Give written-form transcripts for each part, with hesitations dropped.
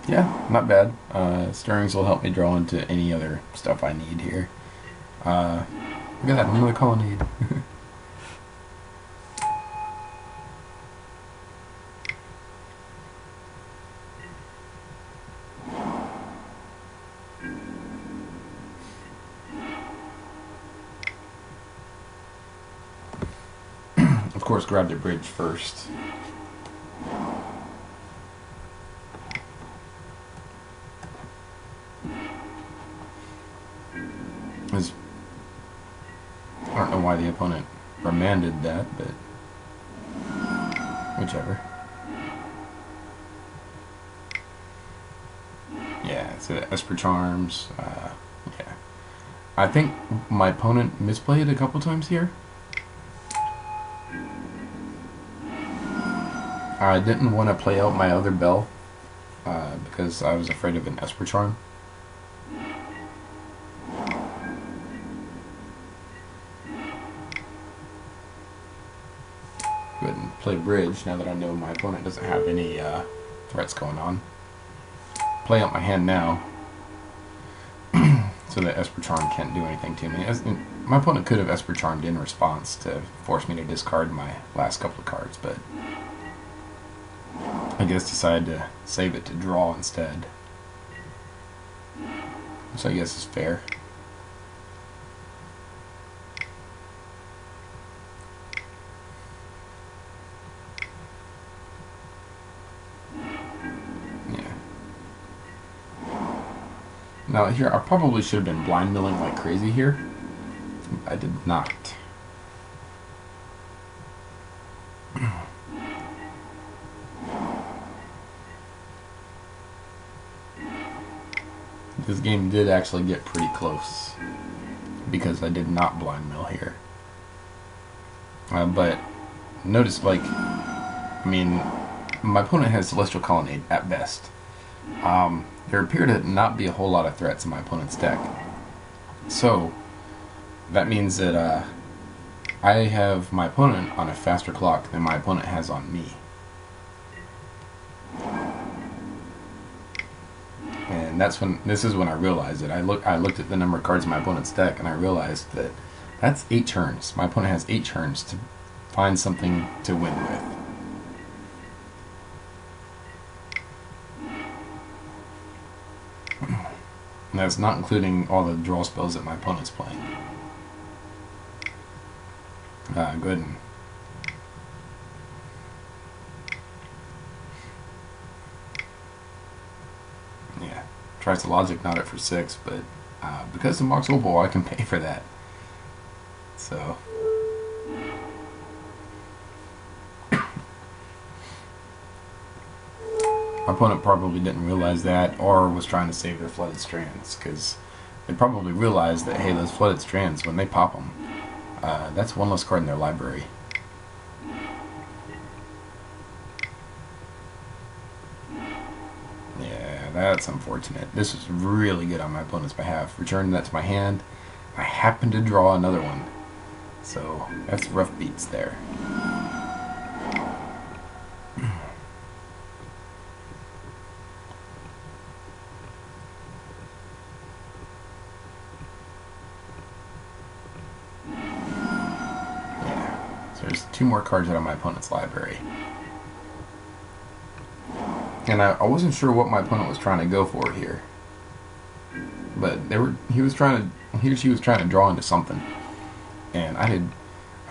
Yeah, not bad. Stirrings will help me draw into any other stuff I need here. Look at that, another colonnade. Of course, grab the bridge first. I don't know why the opponent remanded that, but whichever. Yeah, so Esper Charms. Yeah, I think my opponent misplayed a couple times here. I didn't want to play out my other bell because I was afraid of an Esper Charm. Go ahead and play bridge now that I know my opponent doesn't have any threats going on. Play out my hand now so that Esper Charm can't do anything to me. My opponent could have Esper Charmed in response to force me to discard my last couple of cards, but I guess decided to save it to draw instead. Which I guess is fair. Now here, I probably should have been blind milling like crazy here. I did not. This game did actually get pretty close because I did not blind mill here. But notice, like, I mean, my opponent has Celestial Colonnade at best. There appear to not be a whole lot of threats in my opponent's deck. So, that means that I have my opponent on a faster clock than my opponent has on me. And this is when I realized it. I looked at the number of cards in my opponent's deck and I realized that that's 8 turns. My opponent has 8 turns to find something to win with. And that's not including all the draw spells that my opponent's playing. Go ahead and yeah, tries to logic knot it for 6, but because of Mox Opal, I can pay for that. So my opponent probably didn't realize that, or was trying to save their Flooded Strands, because they probably realized that, hey, those Flooded Strands, when they pop them, that's one less card in their library. Yeah, that's unfortunate. This was really good on my opponent's behalf. Returning that to my hand, I happened to draw another one. So, that's rough beats there. There's 2 more cards out of my opponent's library. And I wasn't sure what my opponent was trying to go for here. But he or she was trying to draw into something. And I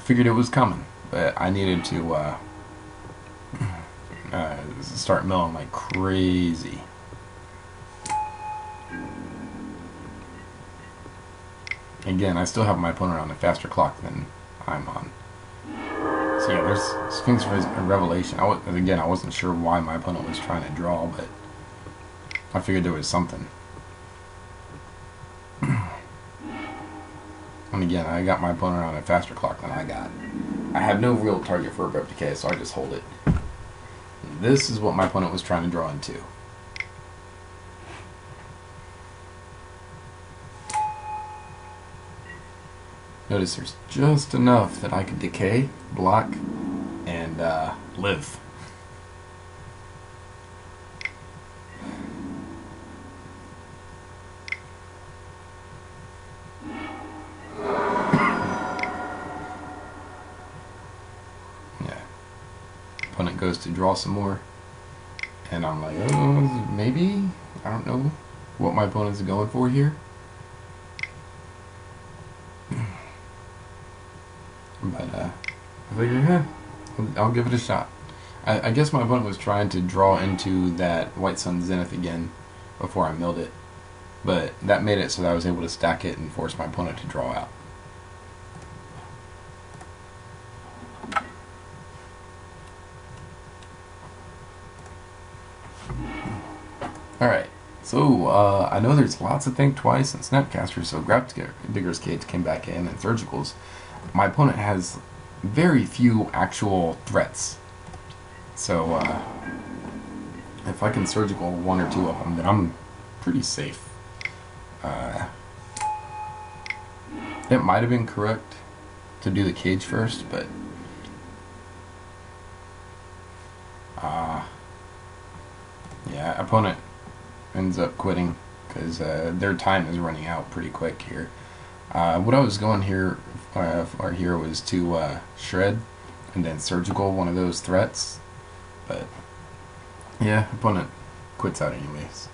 figured it was coming. But I needed to start milling like crazy. Again, I still have my opponent on a faster clock than I'm on. So yeah, there's Sphinx Revelation. Again, I wasn't sure why my opponent was trying to draw, but I figured there was something. And again, I got my opponent on a faster clock than I got. I have no real target for Abrupt Decay, so I just hold it. And this is what my opponent was trying to draw into. Notice there's just enough that I can decay, block, and live. opponent goes to draw some more, and I'm like, oh, maybe? I don't know what my opponent's going for here. But I figure, I'll give it a shot. I guess my opponent was trying to draw into that White Sun Zenith again before I milled it, but that made it so that I was able to stack it and force my opponent to draw out. Alright, so I know there's lots of Think Twice and Snapcasters, so Gravedigger's Cage came back in, and Surgicals. My opponent has very few actual threats, so if I can Surgical one or two of them, then I'm pretty safe. It might have been correct to do the cage first, but yeah, opponent ends up quitting because their time is running out pretty quick here. What I was going here for here was to shred and then Surgical one of those threats, but yeah, opponent quits out anyways.